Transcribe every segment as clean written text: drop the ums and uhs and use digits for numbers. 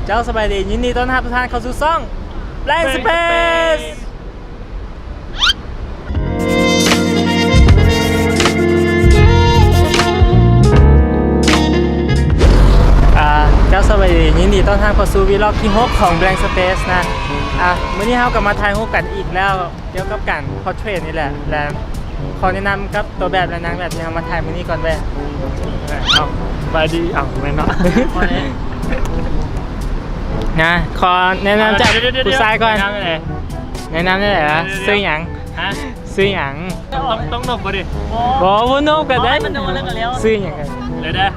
เจ้าสบายดียินดีต้อนรับทุกท่านเข้าสู่ช่องแรงสเปซเจ้าสบายดียินดีต้อนรับเข้าสู่วีล็อกที่6ของ Blank Space นะมื้อนี้เรากลับมาถ่ายรูปกันอีกแล้วเกี่ยวกับการพอร์เทรตนี่แหละและขอแนะนำกับตัวแบบและนางแบบที่เรามาถ่ายมื้อนี้ก่อนแว่เอาบายดีเอาไม่เนาะนะขอแนะนำจากผู้ชายก่อนแนะนำได้ไหมซื้อหยังซื้อหยังต้องนกบ่ดิบอกว่านกกันได้ซื้อหยังกันเลยได้3-2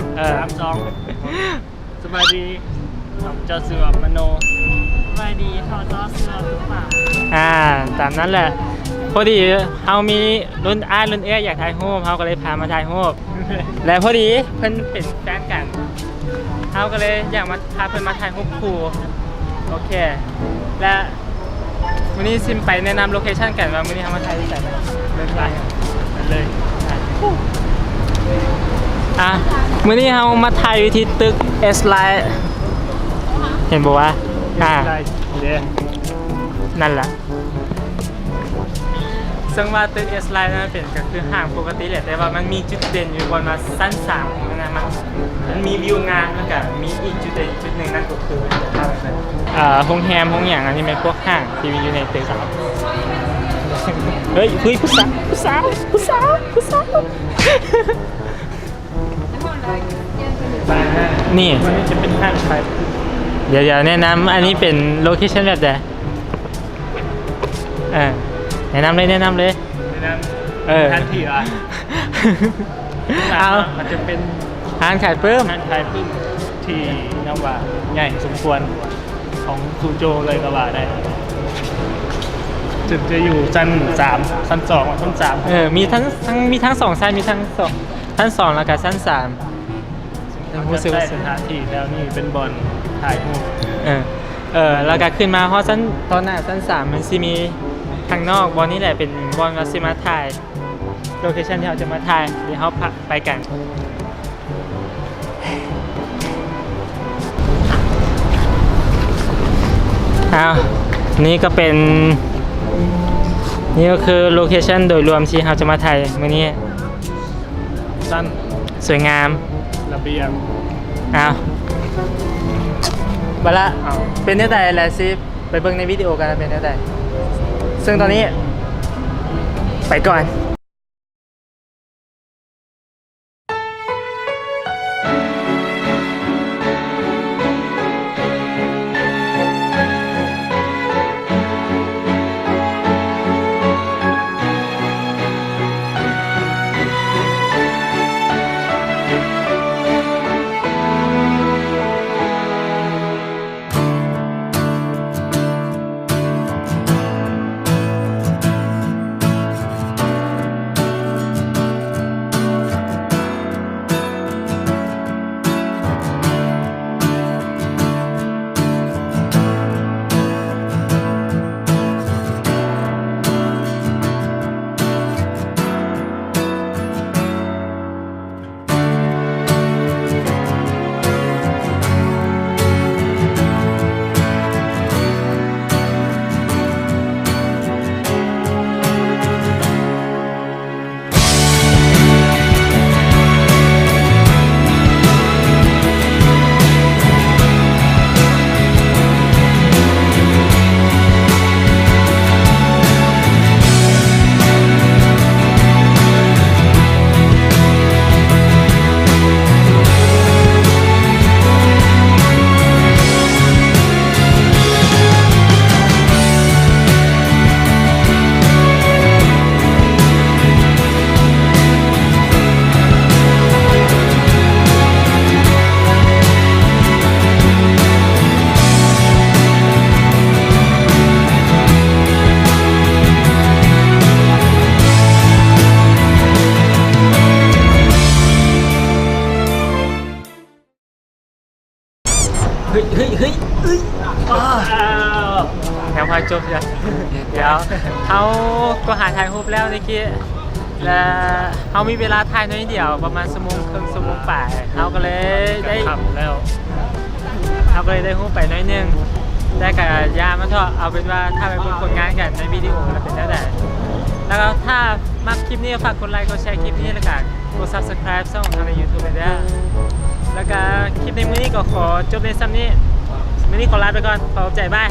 สบายดีเจ้าเสือมโนสบายดีทอเจ้าเสือหรือเปล่าตามนั้นแหละพอดีเฮามีรุ่นอ้ายรุ่นเอ้ยอยากถ่ายรูปเฮาก็เลยพามาถ่ายรูปและพอดีเพิ่นเป็นแฟนกันเฮาก็เลยอยากมาพาเพิ่นมาถ่ายรูปคู่โอเคและวันนี้ซิมไปแนะนำโลเคชั่นกันว่าวันนี้เฮามาถ่ายที่ไหนเริ่มได้เลยวันนี้เฮามาถ่ายที่ตึก S Line เห็นบ่วะนั่นแหละซึ่งว่าตึก S Line นั้นเป็นก็คือห้างปกติแหละแต่ว่ามันมีจุดเด่นอยู่บนมาชั้น3ของมันนะมันมีวิวงามแล้วก็มีอีกจุดเด่นจุดหนึ่งนั่นก็คือโรงแรมห้องอย่างอันนี้เป็นพวกห้างที่มีอยู่ในตึกเฮ้ยคุยผู้สาวนี่วันนี้จะเป็นห้างขายเดี๋ยวแนะนำอันนี้เป็นโลเคชั่นแบบไหนแนะนำเลยทันทีมันจะเป็นร้านขายเพิ่มที่นว่าใหญ่สมควรของซูโจเลยก็ว่าได้จุดจะอยู่ชั้น3ชั้น2ชั้น3มีทั้ง2ชั้นมีทั้งชั้น2แล้วก็ชั้น3รู้สึกว่าสถานที่แล้วนี่เป็นบอลถ่ายรูปแล้วก็ขึ้นมาเพราะชั้นตอนหน้าชั้น3มันสิมีข้างนอกบอลนี่แหละเป็นบอลมาซิมาถ่ายโลเคชั่นที่เราจะมาถ่ายเดี๋ยวเราไปกันนี่ก็คือโลเคชั่นโดยรวมที่เราจะมาถ่ายมื้อนี้สั้นสวยงามระเบียงบละเป็นเนื้อใดแหละซิไปเบิ่งในวิดีโอกันเป็นเนื้อใดซึ่งตอนนี้ไปก่อนยังพอจบจ้ะเดี๋ยวเขาก็หาถ่ายรูปแล้วนี่กี้และเขามีเวลาถ่ายน้อยเดียวประมาณ1 ชั่วโมงครึ่ง1 ชั่วโมงป่ายเขาก็เลยได้ แล้ว เขาก็เลยได้ฮู้ไปน้อยหนึงแต่กับยามันเถอะเอาเป็นว่าถ้าไปเบิ่งผลงานกันในวิดีโอแล้วเป็นได้แล้วก็ถ้ามักคลิปนี้ฝากกดไลค์กดแชร์คลิปนี้แล้วก็กด Subscribe ช่องทางใน YouTube ไปด้วยแล้วก็คลิปในมื้อนี้ก็ขอจบในซ้ำนี้มื้อนี้ขอลาไปก่อนขอบใจบาย